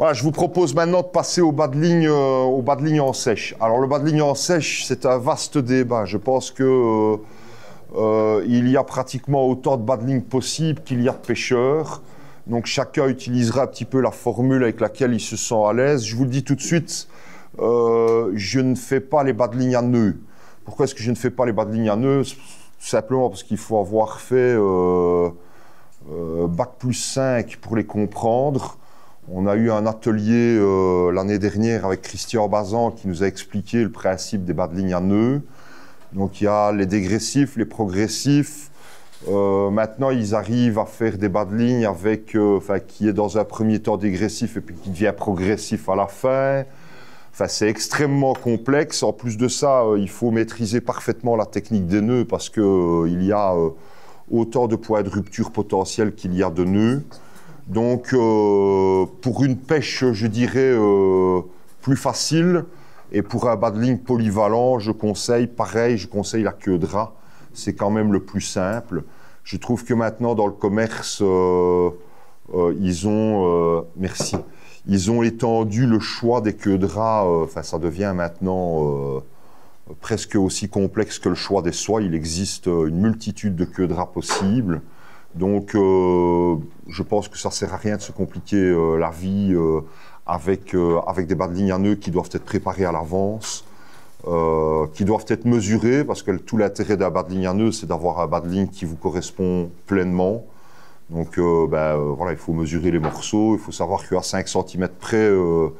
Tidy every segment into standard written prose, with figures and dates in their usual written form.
Voilà, je vous propose maintenant de passer au bas de ligne en sèche. Alors le bas de ligne en sèche, c'est un vaste débat. Je pense que il y a pratiquement autant de bas de ligne possible qu'il y a de pêcheurs. Donc chacun utilisera un petit peu la formule avec laquelle il se sent à l'aise. Je vous le dis tout de suite, je ne fais pas les bas de ligne à nœuds. Pourquoi est-ce que je ne fais pas les bas de ligne à nœuds? Simplement parce qu'il faut avoir fait Bac plus 5 pour les comprendre. On a eu un atelier l'année dernière avec Christian Bazan qui nous a expliqué le principe des bas de ligne à nœuds. Donc il y a les dégressifs, les progressifs. Maintenant, ils arrivent à faire des bas de ligne avec, qui est dans un premier temps dégressif et puis qui devient progressif à la fin. Enfin, c'est extrêmement complexe. En plus de ça, il faut maîtriser parfaitement la technique des nœuds parce qu'il y a autant de points de rupture potentiels qu'il y a de nœuds. Donc, pour une pêche, je dirais, plus facile, et pour un bas de ligne polyvalent, je conseille la queue de rat. C'est quand même le plus simple. Je trouve que maintenant, dans le commerce, ils ont étendu le choix des queues de rat. Ça devient maintenant presque aussi complexe que le choix des soies. Il existe une multitude de queues de rat possibles. Donc, je pense que ça ne sert à rien de se compliquer la vie avec des bas de ligne à nœuds qui doivent être préparés à l'avance, qui doivent être mesurés, parce que tout l'intérêt d'un bas de ligne à nœuds, c'est d'avoir un bas de ligne qui vous correspond pleinement. Donc, voilà, il faut mesurer les morceaux, il faut savoir qu'à 5 cm près, le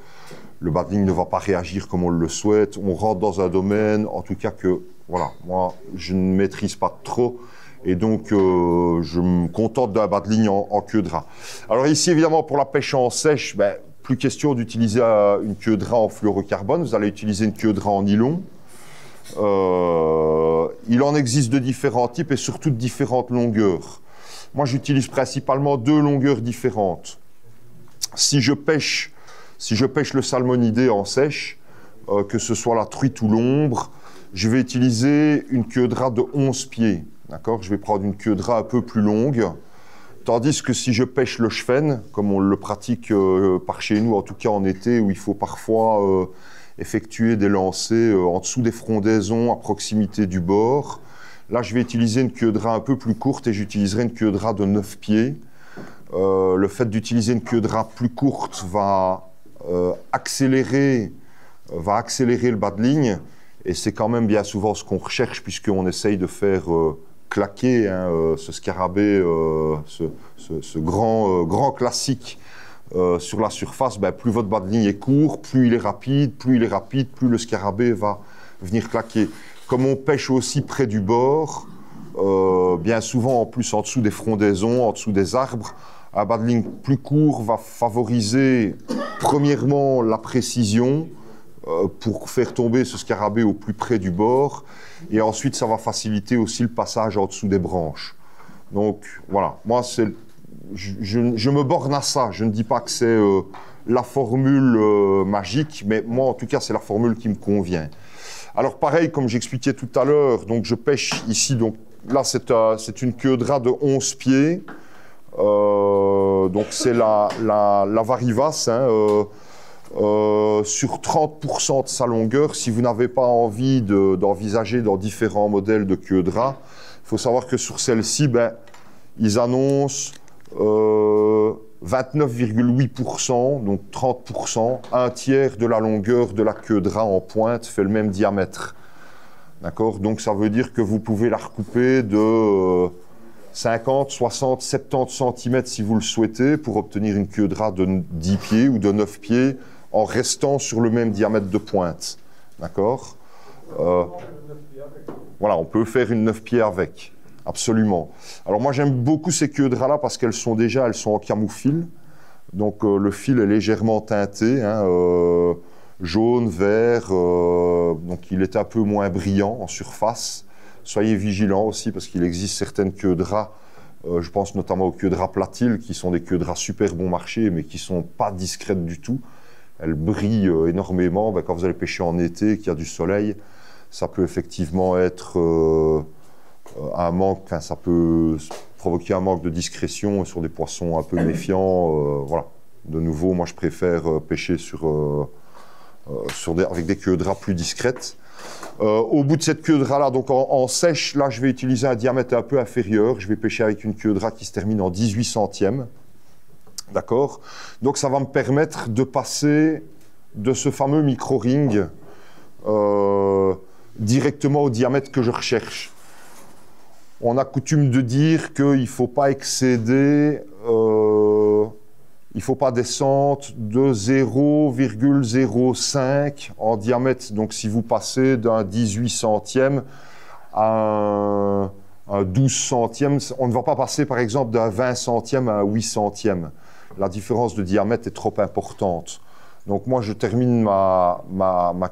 bas de ligne ne va pas réagir comme on le souhaite. On rentre dans un domaine, en tout cas que, voilà, moi, je ne maîtrise pas trop. Et donc, je me contente d'un bas de ligne en queue de rat. Alors ici, évidemment, pour la pêche en sèche, plus question d'utiliser une queue de rat en fluorocarbone. Vous allez utiliser une queue de rat en nylon. Il en existe de différents types et surtout de différentes longueurs. Moi, j'utilise principalement 2 longueurs différentes. Si je pêche le salmonidé en sèche, que ce soit la truite ou l'ombre, je vais utiliser une queue de rat de 11 pieds. D'accord, je vais prendre une queue de rat un peu plus longue, tandis que si je pêche le chefenne, comme on le pratique par chez nous, en tout cas en été, où il faut parfois effectuer des lancers en dessous des frondaisons, à proximité du bord, là je vais utiliser une queue de rat un peu plus courte et j'utiliserai une queue de rat de 9 pieds. Le fait d'utiliser une queue de rat plus courte va accélérer le bas de ligne, et c'est quand même bien souvent ce qu'on recherche, puisqu'on essaye de faire claquer ce scarabée, ce grand classique sur la surface. Plus votre bas de ligne est court, plus il est rapide, plus le scarabée va venir claquer. Comme on pêche aussi près du bord, bien souvent en plus en dessous des frondaisons, en dessous des arbres, un bas de ligne plus court va favoriser premièrement la précision pour faire tomber ce scarabée au plus près du bord, et ensuite ça va faciliter aussi le passage en dessous des branches. Donc voilà, moi je me borne à ça. Je ne dis pas que c'est la formule magique, mais moi en tout cas c'est la formule qui me convient. Alors pareil, comme j'expliquais tout à l'heure, donc je pêche ici, donc là c'est une queue de rat de 11 pieds, donc c'est la Varivasse, sur 30% de sa longueur. Si vous n'avez pas envie d'envisager dans différents modèles de queue de rat, il faut savoir que sur celle-ci, ils annoncent 29,8%, donc 30%, un tiers de la longueur de la queue de rat en pointe fait le même diamètre. D'accord? Donc ça veut dire que vous pouvez la recouper de 50, 60, 70 cm si vous le souhaitez pour obtenir une queue de rat de 10 pieds ou de 9 pieds en restant sur le même diamètre de pointe. D'accord? Voilà, on peut faire une 9 pieds avec. Absolument. Alors moi j'aime beaucoup ces queues de rat-là parce qu'elles sont en camoufil. Donc le fil est légèrement teinté, jaune, vert, donc il est un peu moins brillant en surface. Soyez vigilants aussi parce qu'il existe certaines queues de rat, je pense notamment aux queues de rat platines qui sont des queues de rat super bon marché mais qui ne sont pas discrètes du tout. Elles brillent énormément. Quand vous allez pêcher en été, qu'il y a du soleil, ça peut effectivement être ça peut provoquer un manque de discrétion sur des poissons un peu méfiants. Voilà. De nouveau, moi je préfère pêcher avec des queues de rats plus discrètes. Au bout de cette queue de rat là, donc en sèche, là je vais utiliser un diamètre un peu inférieur. Je vais pêcher avec une queue de rat qui se termine en 18 centièmes. D'accord? Donc ça va me permettre de passer de ce fameux micro-ring directement au diamètre que je recherche. On a coutume de dire qu'il ne faut pas excéder, il ne faut pas descendre de 0,05 en diamètre. Donc si vous passez d'un 18 centième à un 12 centième, on ne va pas passer par exemple d'un 20 centième à un 8 centième. La différence de diamètre est trop importante. Donc moi je termine ma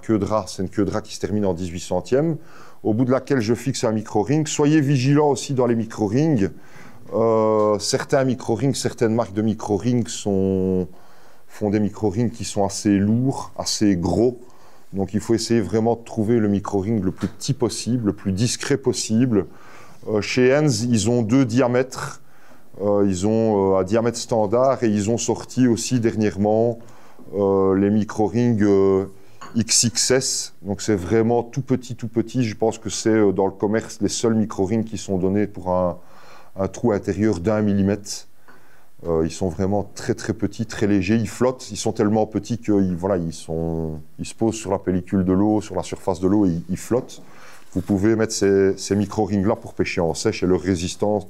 queue de rat, c'est une queue de rat qui se termine en 18 centièmes, au bout de laquelle je fixe un micro-ring. Soyez vigilants aussi dans les micro-rings. Certains micro-rings, certaines marques de micro-rings font des micro-rings qui sont assez lourds, assez gros. Donc il faut essayer vraiment de trouver le micro-ring le plus petit possible, le plus discret possible. Chez Henze, ils ont 2 diamètres. Ils ont un diamètre standard et ils ont sorti aussi dernièrement les micro-rings XXS. Donc c'est vraiment tout petit, tout petit. Je pense que c'est dans le commerce les seuls micro-rings qui sont donnés pour un trou intérieur d'1 millimètre. Ils sont vraiment très très petits, très légers. Ils flottent, ils sont tellement petits qu'ils ils se posent sur la pellicule de l'eau, sur la surface de l'eau et ils flottent. Vous pouvez mettre ces micro-rings-là pour pêcher en sèche et leur résistance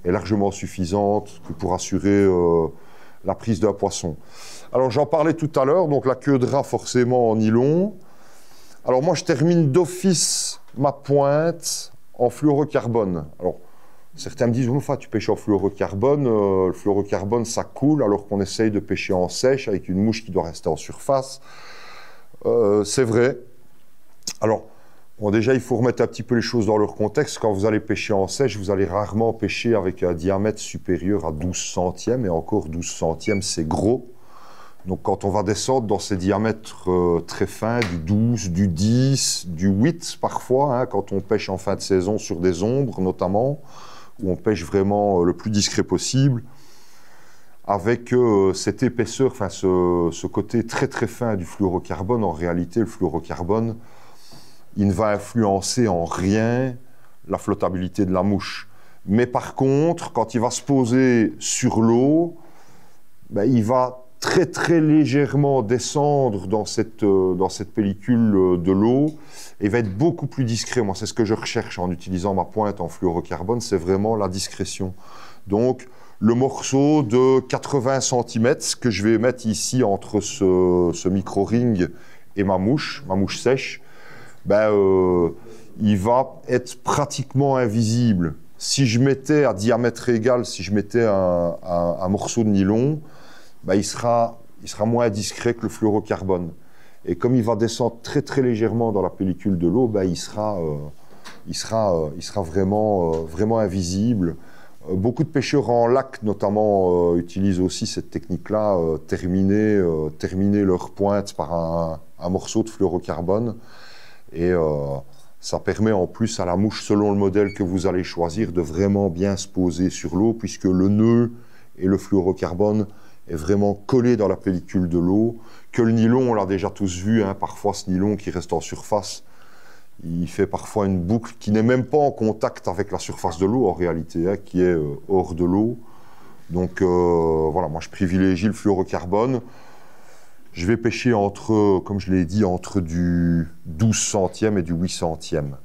est largement suffisante pour assurer la prise d'un poisson. Alors j'en parlais tout à l'heure, donc la queue de rat forcément en nylon. Alors moi je termine d'office ma pointe en fluorocarbone. Alors certains me disent, enfin, tu pêches en fluorocarbone, le fluorocarbone ça coule alors qu'on essaye de pêcher en sèche avec une mouche qui doit rester en surface. C'est vrai. Alors, bon, déjà, il faut remettre un petit peu les choses dans leur contexte. Quand vous allez pêcher en sèche, vous allez rarement pêcher avec un diamètre supérieur à 12 centièmes. Et encore, 12 centièmes, c'est gros. Donc, quand on va descendre dans ces diamètres très fins, du 12, du 10, du 8 parfois, hein, quand on pêche en fin de saison sur des ombres notamment, où on pêche vraiment le plus discret possible, avec cette épaisseur, enfin ce côté très très fin du fluorocarbone. En réalité, le fluorocarbone, il ne va influencer en rien la flottabilité de la mouche. Mais par contre, quand il va se poser sur l'eau, ben, il va très très légèrement descendre dans cette pellicule de l'eau et va être beaucoup plus discret. Moi, c'est ce que je recherche en utilisant ma pointe en fluorocarbone, c'est vraiment la discrétion. Donc, le morceau de 80 cm que je vais mettre ici entre ce micro-ring et ma mouche sèche, ben, il va être pratiquement invisible. Si je mettais à diamètre égal, si je mettais un morceau de nylon, ben, il sera moins discret que le fluorocarbone. Et comme il va descendre très très légèrement dans la pellicule de l'eau, ben, il sera vraiment invisible. Beaucoup de pêcheurs en lac, notamment, utilisent aussi cette technique-là, terminer leur pointe par un morceau de fluorocarbone. Et ça permet en plus à la mouche, selon le modèle que vous allez choisir, de vraiment bien se poser sur l'eau, puisque le nœud et le fluorocarbone est vraiment collé dans la pellicule de l'eau. Que le nylon, on l'a déjà tous vu, hein, parfois ce nylon qui reste en surface, il fait parfois une boucle qui n'est même pas en contact avec la surface de l'eau en réalité, hein, qui est hors de l'eau. Donc voilà, moi je privilégie le fluorocarbone. Je vais pêcher entre, comme je l'ai dit, entre du 12 centième et du 8 centième.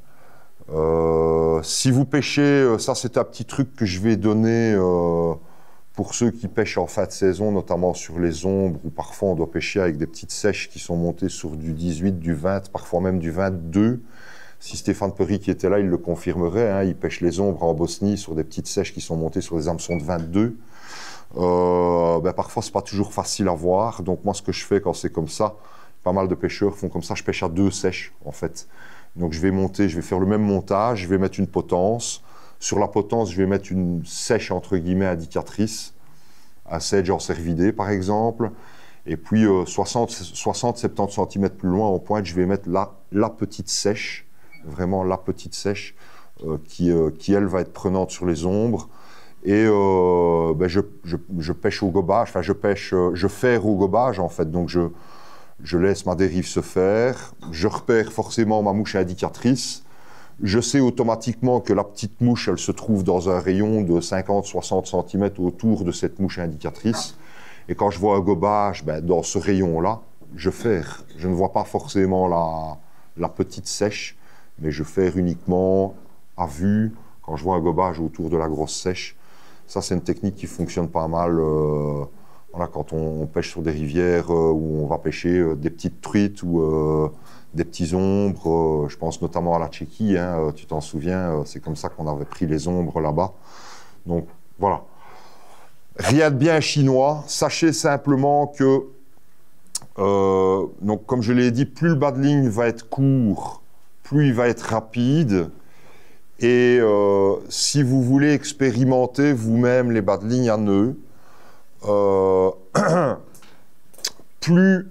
Si vous pêchez, ça c'est un petit truc que je vais donner pour ceux qui pêchent en fin de saison, notamment sur les ombres, où parfois on doit pêcher avec des petites sèches qui sont montées sur du 18, du 20, parfois même du 22. Si Stéphane Perry qui était là, il le confirmerait, hein, il pêche les ombres en Bosnie sur des petites sèches qui sont montées sur des hameçons de 22. Ben parfois, c'est pas toujours facile à voir. Donc moi, ce que je fais quand c'est comme ça, pas mal de pêcheurs font comme ça, je pêche à 2 sèches, en fait. Donc je vais faire le même montage, je vais mettre une potence. Sur la potence, je vais mettre une sèche, entre guillemets, indicatrice, un sedge en cervidé, par exemple. Et puis, 60-70 cm plus loin, en pointe, je vais mettre la petite sèche, vraiment la petite sèche, qui, elle, va être prenante sur les ombres. Et ben je pêche au gobage, enfin je ferre au gobage en fait, donc je laisse ma dérive se faire, je repère forcément ma mouche indicatrice, je sais automatiquement que la petite mouche, elle se trouve dans un rayon de 50-60 cm autour de cette mouche indicatrice, et quand je vois un gobage, ben, dans ce rayon-là, je ferre. Je ne vois pas forcément la petite sèche, mais je ferre uniquement à vue quand je vois un gobage autour de la grosse sèche. Ça, c'est une technique qui fonctionne pas mal voilà, quand on pêche sur des rivières où on va pêcher des petites truites ou des petits ombres. Je pense notamment à la Tchéquie, hein, tu t'en souviens, c'est comme ça qu'on avait pris les ombres là-bas. Donc, voilà. Rien de bien chinois. Sachez simplement que, donc, comme je l'ai dit, plus le bas de ligne va être court, plus il va être rapide. Et si vous voulez expérimenter vous-même les bas de ligne à nœud, plus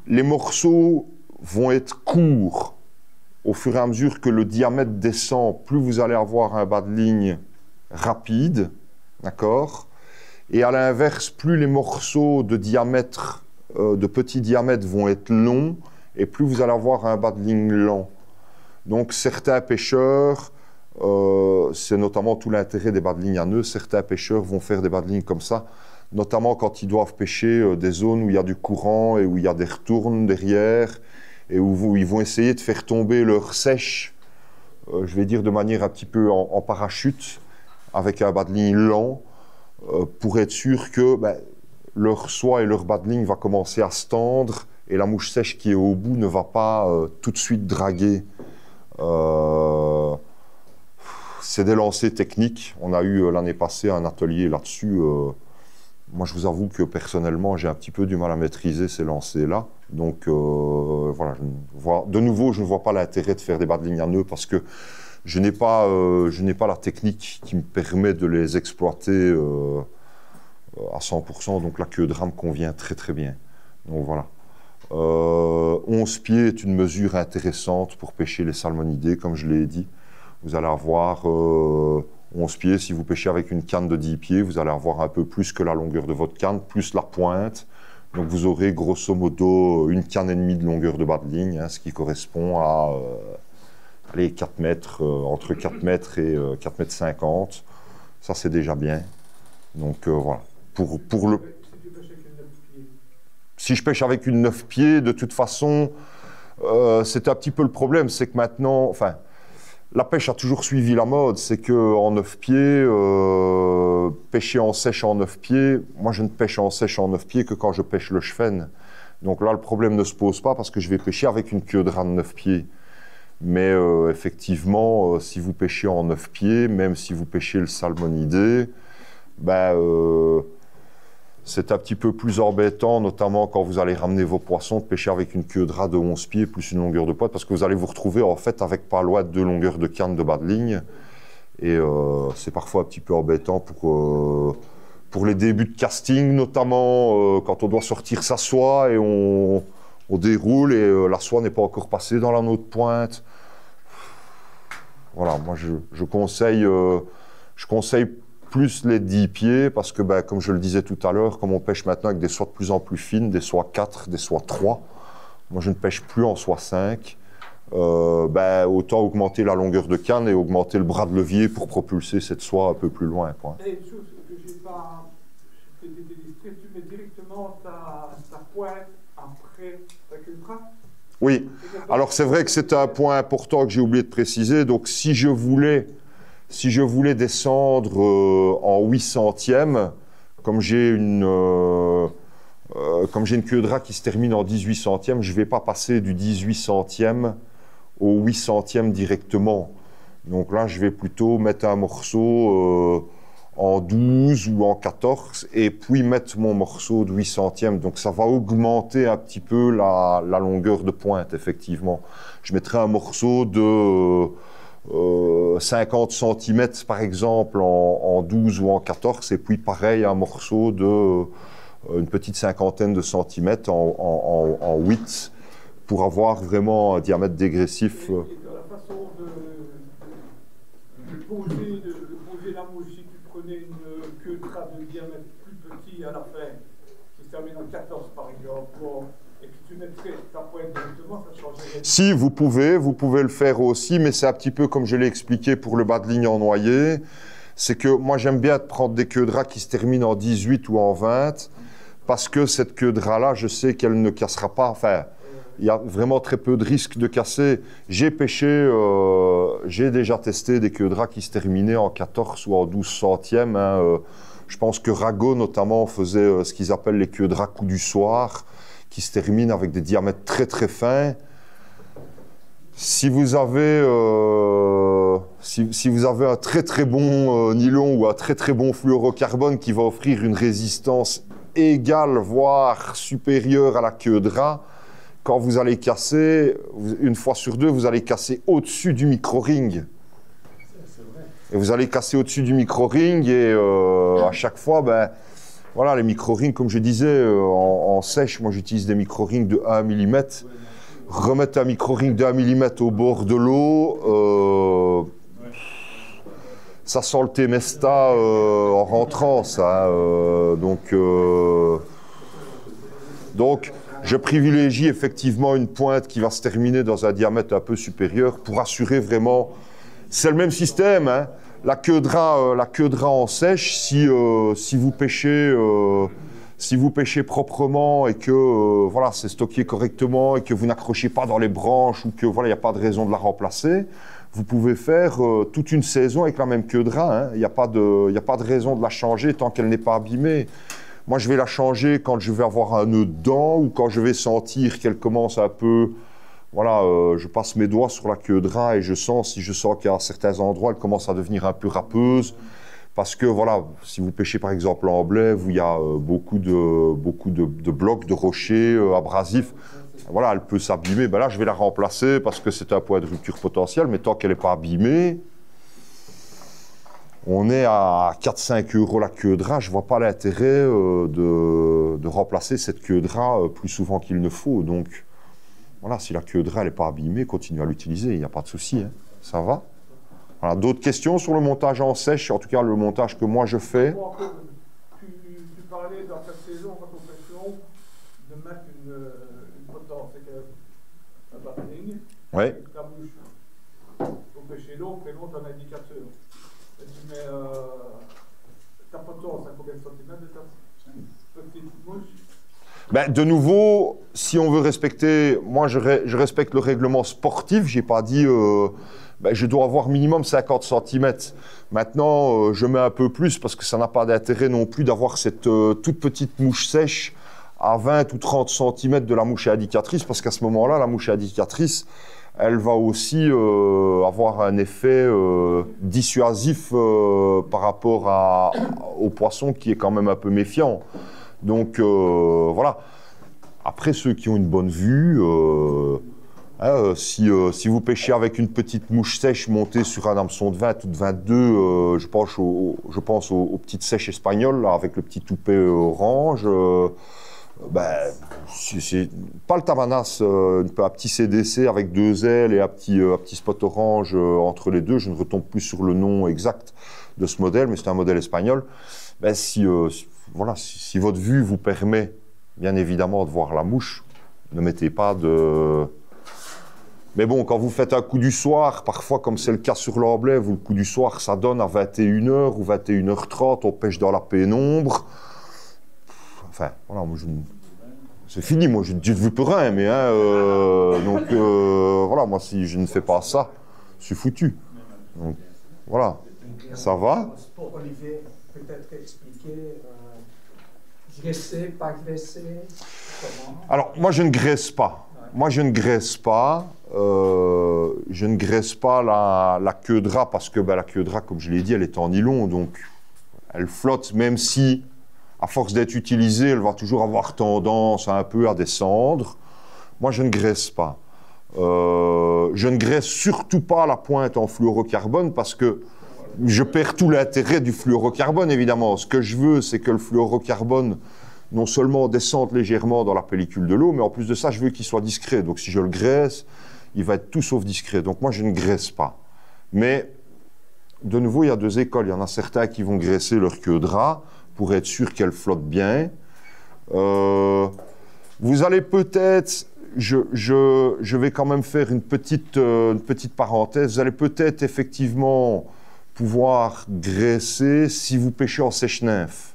les morceaux vont être courts au fur et à mesure que le diamètre descend, plus vous allez avoir un bas de ligne rapide, d'accord? Et à l'inverse, plus les morceaux de diamètre, de petit diamètre vont être longs, et plus vous allez avoir un bas de ligne lent. Donc certains pêcheurs, c'est notamment tout l'intérêt des bas de ligne à nœud. Certains pêcheurs vont faire des bas de ligne comme ça, notamment quand ils doivent pêcher des zones où il y a du courant et où il y a des retournes derrière et où ils vont essayer de faire tomber leur sèche, je vais dire de manière un petit peu en parachute, avec un bas de ligne lent, pour être sûr que leur soie et leur bas de ligne va commencer à se tendre et la mouche sèche qui est au bout ne va pas tout de suite draguer. C'est des lancers techniques. On a eu l'année passée un atelier là-dessus. Moi, je vous avoue que personnellement, j'ai un petit peu du mal à maîtriser ces lancers-là. Donc, voilà, de nouveau, je ne vois pas l'intérêt de faire des bas de ligne à nœud parce que je n'ai pas la technique qui me permet de les exploiter à 100%. Donc, la queue de rame convient très, très bien. Donc, voilà. 11 pieds est une mesure intéressante pour pêcher les salmonidés, comme je l'ai dit. Vous allez avoir 11 pieds. Si vous pêchez avec une canne de 10 pieds, vous allez avoir un peu plus que la longueur de votre canne, plus la pointe. Donc vous aurez grosso modo une canne et demie de longueur de bas de ligne, hein, ce qui correspond à allez, 4 mètres, entre 4 mètres et 4 mètres 50. Ça, c'est déjà bien. Donc voilà. Pour le... Si je pêche avec une 9 pieds, de toute façon, c'est un petit peu le problème. C'est que maintenant... Enfin, la pêche a toujours suivi la mode, c'est qu'en 9 pieds, pêcher en sèche en 9 pieds, moi je ne pêche en sèche en 9 pieds que quand je pêche le chefenne. Donc là, le problème ne se pose pas parce que je vais pêcher avec une queue de rat de 9 pieds. Mais effectivement, si vous pêchez en 9 pieds, même si vous pêchez le salmonidé, c'est un petit peu plus embêtant, notamment quand vous allez ramener vos poissons, de pêcher avec une queue de rat de 11 pieds plus une longueur de pointe, parce que vous allez vous retrouver en fait avec pas loin de 2 longueurs de canne de bas de ligne. Et c'est parfois un petit peu embêtant pour les débuts de casting, notamment quand on doit sortir sa soie et on déroule et la soie n'est pas encore passée dans l'anneau de pointe. Voilà, moi je conseille plus les 10 pieds, parce que, comme je le disais tout à l'heure, comme on pêche maintenant avec des soies de plus en plus fines, des soies 4, des soies 3, moi je ne pêche plus en soie 5, autant augmenter la longueur de canne et augmenter le bras de levier pour propulser cette soie un peu plus loin, quoi. Et une chose que je n'ai pas illustré, tu mets directement ta pointe après ta queue de rat. Oui, alors c'est vrai que c'est un point important que j'ai oublié de préciser, donc si je voulais descendre en 8 centièmes, comme j'ai une queue de rat qui se termine en 18 centièmes, je ne vais pas passer du 18 centième au 8 centièmes directement. Donc là, je vais plutôt mettre un morceau en 12 ou en 14 et puis mettre mon morceau de 8 centièmes. Donc ça va augmenter un petit peu la longueur de pointe, effectivement. Je mettrai un morceau de 50 cm par exemple en 12 ou en 14 et puis pareil un morceau de une petite cinquantaine de centimètres en 8 pour avoir vraiment un diamètre dégressif. Et dans la façon de poser la mouche, si tu prenais une diamètre plus petit à la fin, qui se termine en 14 par exemple, et que tu mettrais ta pointe directement, ça changerait. Si, vous pouvez le faire aussi, mais c'est un petit peu comme je l'ai expliqué pour le bas de ligne en noyer. C'est que moi, j'aime bien prendre des queues de ras qui se terminent en 18 ou en 20, parce que cette queue de ras-là, je sais qu'elle ne cassera pas. Enfin, il y a vraiment très peu de risque de casser. J'ai pêché, j'ai déjà testé des queues de ras qui se terminaient en 14 ou en 12 centièmes. Hein. Je pense que Rago, notamment, faisait ce qu'ils appellent les queues de ras coup du soir, qui se terminent avec des diamètres très très fins. Si vous avez un très très bon nylon ou un très très bon fluorocarbone qui va offrir une résistance égale, voire supérieure à la queue de ras, quand vous allez casser, une fois sur deux, vous allez casser au-dessus du micro-ring. Et vous allez casser au-dessus du micro-ring et à chaque fois, ben, voilà, les micro-rings, comme je disais, en sèche, moi j'utilise des micro-rings de 1 mm. Remettre un micro-ring de 1 mm au bord de l'eau, ça sent le Temesta en rentrant, ça. Donc, je privilégie effectivement une pointe qui va se terminer dans un diamètre un peu supérieur pour assurer vraiment... C'est le même système, hein. La queue de ras en sèche, si vous pêchez proprement et que voilà, c'est stocké correctement et que vous n'accrochez pas dans les branches ou que voilà, il n'y a pas de raison de la remplacer, vous pouvez faire toute une saison avec la même queue de ras. Hein. Il n'y a pas de raison de la changer tant qu'elle n'est pas abîmée. Moi, je vais la changer quand je vais avoir un nœud dedans ou quand je vais sentir qu'elle commence un peu... Voilà, je passe mes doigts sur la queue de ras et si je sens qu'à certains endroits, elle commence à devenir un peu râpeuse. Parce que, voilà, si vous pêchez par exemple en blêve où il y a beaucoup de blocs, de rochers abrasifs, voilà, elle peut s'abîmer. Ben là, je vais la remplacer parce que c'est un point de rupture potentiel, mais tant qu'elle n'est pas abîmée, on est à 4-5 € la queue de ras. Je ne vois pas l'intérêt de remplacer cette queue de ras plus souvent qu'il ne faut. Donc, voilà, si la queue de ras n'est pas abîmée, continuez à l'utiliser, il n'y a pas de souci, hein. Ça va? Voilà, d'autres questions sur le montage en sèche, en tout cas le montage que moi je fais? Tu parlais dans cette saison, quand on pêche long, de mettre une potence, c'est un battering, ouais. Ta bouche. Pour pêcher long, prénom ton indicateur. Et tu mets ta potence à combien de centimètres de ta petite mouche? Ben, de nouveau, si on veut respecter, moi je respecte le règlement sportif, j'ai pas dit ben, je dois avoir minimum 50 cm. Maintenant, je mets un peu plus parce que ça n'a pas d'intérêt non plus d'avoir cette toute petite mouche sèche à 20 ou 30 cm de la mouche indicatrice, parce qu'à ce moment-là, la mouche indicatrice, elle va aussi avoir un effet dissuasif par rapport au poisson qui est quand même un peu méfiant. Donc voilà. Après, ceux qui ont une bonne vue, si vous pêchez avec une petite mouche sèche montée sur un hameçon de 20 ou de 22, je pense aux petites sèches espagnoles là, avec le petit toupet orange. Ben, c'est pas le Tamanas, un petit CDC avec 2 ailes et un petit spot orange entre les deux. Je ne retombe plus sur le nom exact de ce modèle, mais c'est un modèle espagnol. Ben, si votre vue vous permet, bien évidemment, de voir la mouche, ne mettez pas de... Mais bon, quand vous faites un coup du soir, parfois, comme c'est le cas sur l'Amblève, où le coup du soir, ça donne à 21h ou 21h30, on pêche dans la pénombre. Enfin, voilà, moi, c'est fini, moi, je ne veux plus rien, mais... donc, voilà, moi, si je ne fais pas ça, je suis foutu. Donc, voilà, ça va? Pour Olivier, peut-être expliquer... Graisser, pas graisser, comment? Alors, moi, je ne graisse pas. Moi, je ne graisse pas. Je ne graisse pas la queue de ras parce que la queue de ras, comme je l'ai dit, elle est en nylon. Donc, elle flotte, même si, à force d'être utilisée, elle va toujours avoir tendance un peu à descendre. Moi, je ne graisse pas. Je ne graisse surtout pas la pointe en fluorocarbone parce que je perds tout l'intérêt du fluorocarbone, évidemment. Ce que je veux, c'est que le fluorocarbone, non seulement descende légèrement dans la pellicule de l'eau, mais en plus de ça, je veux qu'il soit discret. Donc, si je le graisse, il va être tout sauf discret. Donc, moi, je ne graisse pas. Mais, de nouveau, il y a 2 écoles. Il y en a certains qui vont graisser leur queue de ras pour être sûr qu'elle flotte bien. Vous allez peut-être, je vais quand même faire une petite parenthèse, vous allez peut-être effectivement pouvoir graisser si vous pêchez en sèche-nymphe.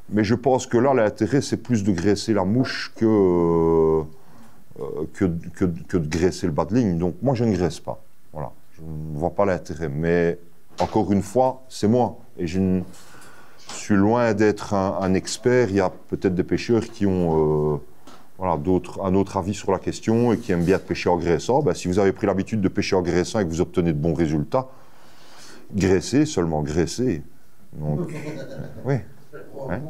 Mais je pense que là, l'intérêt, c'est plus de graisser la mouche que de graisser le bas de ligne. Donc moi, je ne graisse pas. Voilà. Je ne vois pas l'intérêt. Mais encore une fois, c'est moi. Et je suis loin d'être un expert. Il y a peut-être des pêcheurs qui ont voilà, un autre avis sur la question et qui aiment bien pêcher en graissant. Ben, si vous avez pris l'habitude de pêcher en graissant et que vous obtenez de bons résultats, graissez, seulement graissez. Donc, oui. Hein?